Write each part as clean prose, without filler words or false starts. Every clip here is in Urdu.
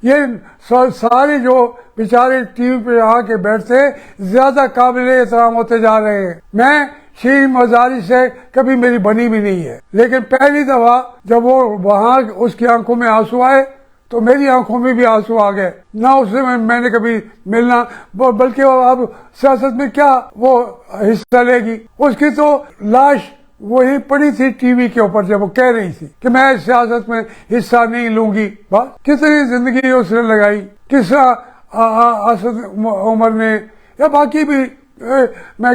یہ سارے جو بیچارے ٹی وی پہ آ کے بیٹھتے زیادہ قابل احترام ہوتے جا رہے ہیں. میں شیرین مزاری سے کبھی میری بنی بھی نہیں ہے، لیکن پہلی دفعہ جب وہ وہاں اس کی آنکھوں میں آنسو آئے تو میری آنکھوں میں بھی آنسو آ گئے. نہ اس سے میں نے کبھی ملنا، بلکہ وہ اب سیاست میں کیا وہ حصہ لے گی. اس کی تو لاش وہی پڑی تھی ٹی وی کے اوپر جب وہ کہہ رہی تھی کہ میں سیاست میں حصہ نہیں لوں گی. بس کتنی زندگی اس نے لگائی، کس طرح اسد عمر نے یا باقی بھی میں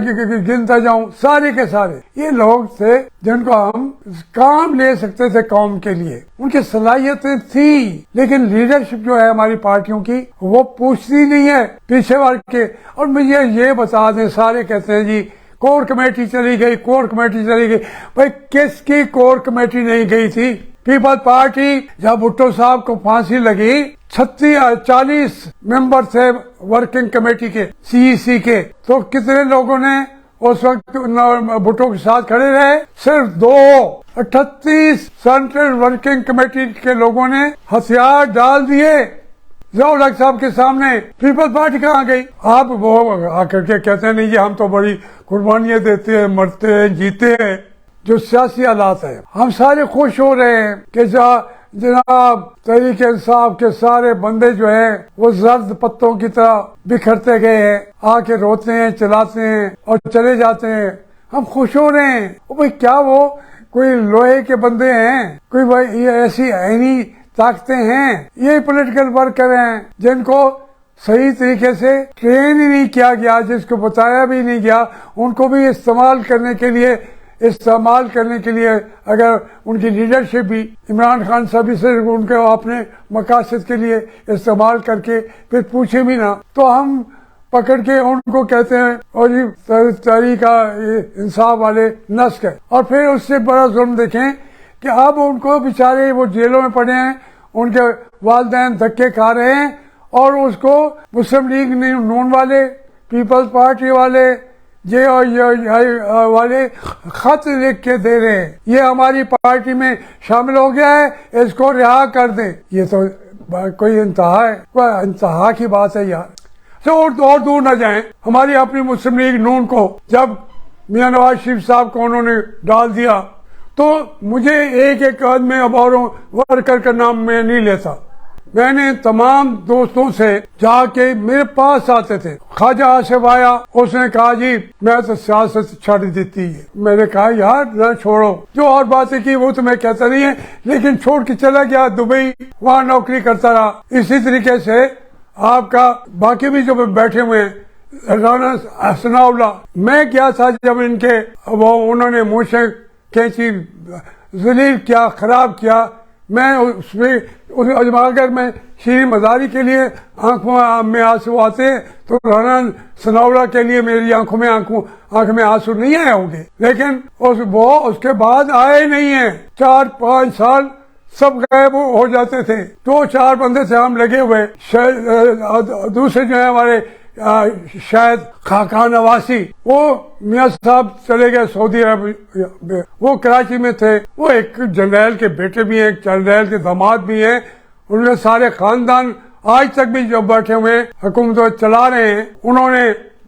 گنتا جاؤں سارے کے سارے یہ لوگ تھے جن کو ہم کام لے سکتے تھے قوم کے لیے. ان کی صلاحیتیں تھیں، لیکن لیڈرشپ جو ہے ہماری پارٹیوں کی وہ پوچھتی نہیں ہے پیچھے والے کے. اور مجھے یہ بتا دیں، سارے کہتے ہیں جی کور کمیٹی چلی گئی، کور کمیٹی چلی گئی. بھائی کس کی کور کمیٹی نہیں گئی تھی؟ پیپل پارٹی جب بھٹو صاحب کو پھانسی لگی 40 ممبر تھے ورکنگ کمیٹی کے CEC کے، تو کتنے لوگوں نے اس وقت بھٹو کے ساتھ کھڑے رہے؟ صرف 2. 38 سینٹرل ورکنگ کمیٹی کے لوگوں نے ہتھیار ڈال دیے ضیاء الحق صاحب کے سامنے. پیپل پارٹی کہاں گئی؟ آپ وہ آ کر کے کہتے ہیں نہیں جی ہم تو بڑی قربانیاں دیتے ہیں، مرتے ہیں، جیتے ہیں. جو سیاسی حالات ہیں ہم سارے خوش ہو رہے ہیں کہ جناب تحریک انصاف کے سارے بندے جو ہیں وہ زرد پتوں کی طرح بکھرتے گئے ہیں، آ کے روتے ہیں، چلاتے ہیں اور چلے جاتے ہیں. ہم خوش ہو رہے ہیں. بھائی کیا وہ کوئی لوہے کے بندے ہیں؟ کوئی بھائی ایسی عینی طاقتیں ہیں؟ یہ پولیٹیکل ورکر ہیں جن کو صحیح طریقے سے ٹرین ہی نہیں کیا گیا، جس کو بتایا بھی نہیں گیا. ان کو بھی استعمال کرنے کے لیے اگر ان کی لیڈرشپ بھی عمران خان صاحب سے ان کے اپنے مقاصد کے لیے استعمال کر کے پھر پوچھے بھی نہ، تو ہم پکڑ کے ان کو کہتے ہیں اور یہ تحریک انصاف والے نسک ہے. اور پھر اس سے بڑا ظلم دیکھیں کہ اب ان کو بیچارے وہ جیلوں میں پڑے ہیں، ان کے والدین دھکے کھا رہے ہیں، اور اس کو مسلم لیگ نون والے، پیپلز پارٹی والے، والے خط لکھ کے دے رہے ہیں یہ ہماری پارٹی میں شامل ہو گیا ہے، اس کو رہا کر دیں. یہ تو کوئی انتہا ہے، کوئی انتہا کی بات ہے یار. اور دور نہ جائیں، ہماری اپنی مسلم لیگ نون کو جب میاں نواز شریف صاحب کو انہوں نے ڈال دیا تو مجھے ایک آدمی اب اوروں ورکر کا نام میں نہیں لیتا. میں نے تمام دوستوں سے جا کے میرے پاس آتے تھے. خواجہ آصف آیا، اس نے کہا جی میں تو سیاست چھوڑ دیتی ہے. میں نے کہا یار نہ چھوڑو، جو اور باتیں کی وہ تو میں کہتا نہیں ہے، لیکن چھوڑ کے چلا گیا دبئی، وہاں نوکری کرتا رہا. اسی طریقے سے آپ کا باقی بھی جو بیٹھے ہوئے ہیں، رانا ثناء اللہ، میں کیا تھا جب ان کے انہوں نے مجھے کینچی ذلیل کیا، خراب کیا، میں اس میں اگر میں شیرین مزاری کے لیے آنکھوں میں آنسو آتے تو رانا ثناء اللہ کے لیے میری آنکھ میں آنسو نہیں آئے ہوں گے. لیکن اس کے بعد آئے نہیں ہیں. 4-5 سال سب غائب ہو جاتے تھے. 2-4 بندے سے ہم لگے ہوئے. دوسرے جو ہیں ہمارے شاید خاقان نواسی، وہ میاں صاحب چلے گئے سعودی عرب میں، وہ کراچی میں تھے. وہ ایک جنرل کے بیٹے بھی ہیں، ایک جنرل کے داماد بھی ہیں. ان میں سارے خاندان آج تک بھی جو بیٹھے ہوئے حکومت چلا رہے ہیں. انہوں نے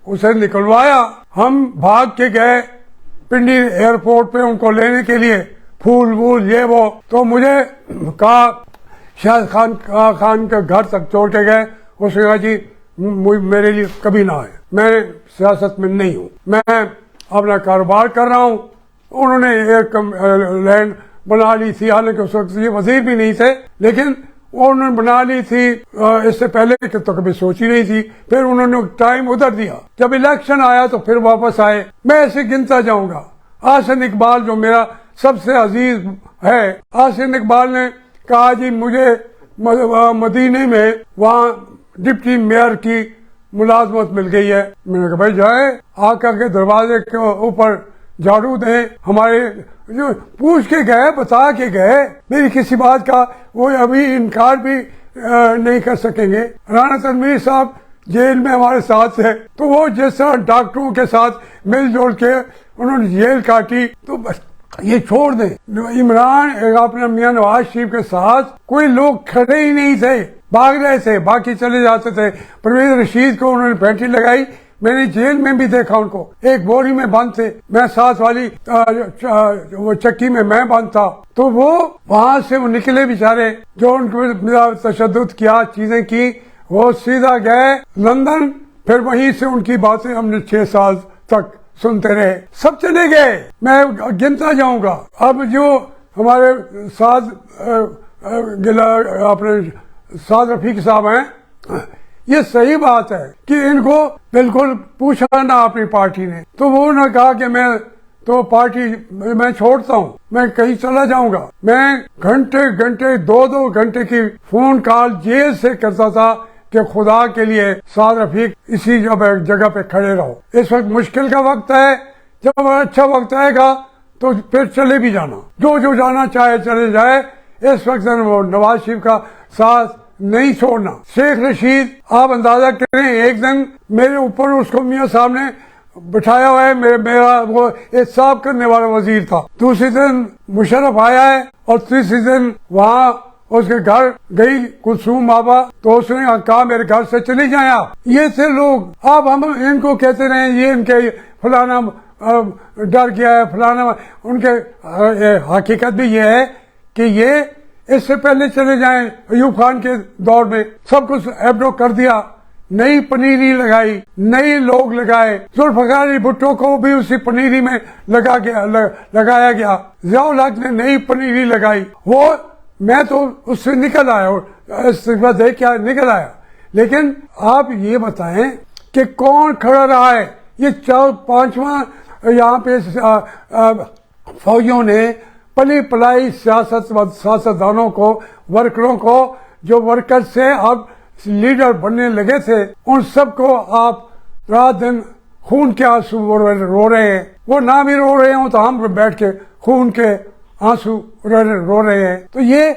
اسے نکلوایا. ہم بھاگ کے گئے پنڈی ایئرپورٹ پہ ان کو لینے کے لیے، پھول وول یہ وہ. تو مجھے کہا شاہد خان کا گھر تک چھوڑ کے گئے. اس نے کہا جی میرے لیے کبھی نہ آئے، میں سیاست میں نہیں ہوں، میں اپنا کاروبار کر رہا ہوں. انہوں نے ایک لینڈ بنا لی تھی، حالانکہ اس وقت یہ وزیر بھی نہیں تھے، لیکن انہوں نے بنا لی تھی اس سے پہلے کہ تو کبھی سوچی نہیں تھی. پھر انہوں نے ٹائم ادھر دیا، جب الیکشن آیا تو پھر واپس آئے. میں ایسے گنتا جاؤں گا. آحسن اقبال جو میرا سب سے عزیز ہے، آحسن اقبال نے کہا جی مجھے مدینے میں وہاں ڈپٹی میئر کی ملازمت مل گئی ہے۔ میں نے کہا بھائی جائے آقا کے دروازے کے اوپر جھاڑو دیں، ہمارے جو پوچھ کے گئے، بتا کے گئے، میری کسی بات کا وہ ابھی انکار بھی نہیں کر سکیں گے۔ رانا تنویر صاحب جیل میں ہمارے ساتھ تھے، تو وہ جس طرح ڈاکٹروں کے ساتھ مل جل کے انہوں نے جیل کاٹی، تو بس یہ چھوڑ دیں۔ عمران اپنے میاں نواز شریف کے ساتھ کوئی لوگ کھڑے ہی نہیں تھے، بھاگ رہے تھے، باقی چلے جاتے تھے۔ پرویز رشید کو انہوں نے پینٹی لگائی، میں نے جیل میں بھی دیکھا ان کو، ایک بوری میں بند تھے، میں ساتھ والی وہ چکی میں بند تھا، تو وہ وہاں سے وہ نکلے بیچارے، جو ان کو تشدد کیا، چیزیں کی، وہ سیدھا گئے لندن، پھر وہیں سے ان کی باتیں ہم نے 6 سال تک سنتے رہے، سب چلے گئے، میں گنتا جاؤں گا۔ اب جو ہمارے ساتھ اپنے سعد رفیق صاحب ہیں، یہ صحیح بات ہے کہ ان کو بالکل پوچھا نہ اپنی پارٹی نے، تو وہ نے کہا کہ میں تو پارٹی میں چھوڑتا ہوں، میں کہیں چلا جاؤں گا۔ میں گھنٹے 2 گھنٹے کی فون کال جیل سے کرتا تھا کہ خدا کے لیے سعد رفیق اسی جگہ پہ کھڑے رہو، اس وقت مشکل کا وقت ہے، جب اچھا وقت آئے گا تو پھر چلے بھی جانا، جو جانا چاہے چلے جائے، اس وقت وہ نواز شریف کا ساتھ نہیں چھوڑنا۔ شیخ رشید آپ اندازہ کریں، ایک دن میرے اوپر اس کو میاں صاحب نے بٹھایا ہوا ہے، میرا وہ احتساب کرنے والا وزیر تھا، دوسری دن مشرف آیا ہے، اور تیسری دن وہاں اس کے گھر گئی کلثوم آبا، تو اس نے کہا میرے گھر سے چلے جائیں آپ۔ یہ تھے لوگ، اب ہم ان کو کہتے رہے یہ ان کے فلانا ڈر گیا ہے، فلانا، ان کے حقیقت بھی یہ ہے کہ یہ اس سے پہلے چلے جائیں، ایوب خان کے دور میں سب کچھ ایبڈو کر دیا، نئی پنیری لگائی، نئے لوگ لگائے، ذوالفقار علی بھٹو کو بھی اسی پنیری میں لگایا گیا، ضیاء الحق نے نئی پنیری لگائی، وہ میں تو اس سے نکل آیا، استعفیٰ دے کے نکل آیا۔ لیکن آپ یہ بتائیں کہ کون کھڑا رہا ہے؟ یہ 4-5واں یہاں پہ فوجیوں نے پلی پلائی سیاستدانوں کو، ورکروں کو، جو ورکر سے اب لیڈر بننے لگے تھے، ان سب کو آپ رات دن خون کے آنسو رو رہے ہیں۔ وہ نہ بھی رو رہے ہوں تو ہم بیٹھ کے خون کے آنسو رو رہے ہیں۔ تو یہ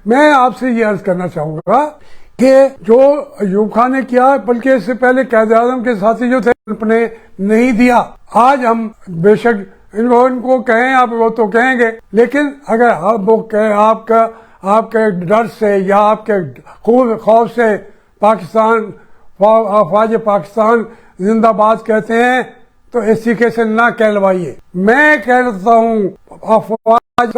میں آپ سے یہ عرض کرنا چاہوں گا کہ جو ایوب خان نے کیا، بلکہ اس سے پہلے قائد اعظم کے ساتھی جو تھے ان نے نہیں دیا۔ آج ہم بے شک ان کو کہیں، آپ وہ تو کہیں گے، لیکن اگر آپ کے ڈر سے یا آپ کے خوف سے پاکستان، افواج پاکستان زندہ باد کہتے ہیں، تو اس طریقے سے نہ کہلوائیے۔ میں کہتا ہوں افواج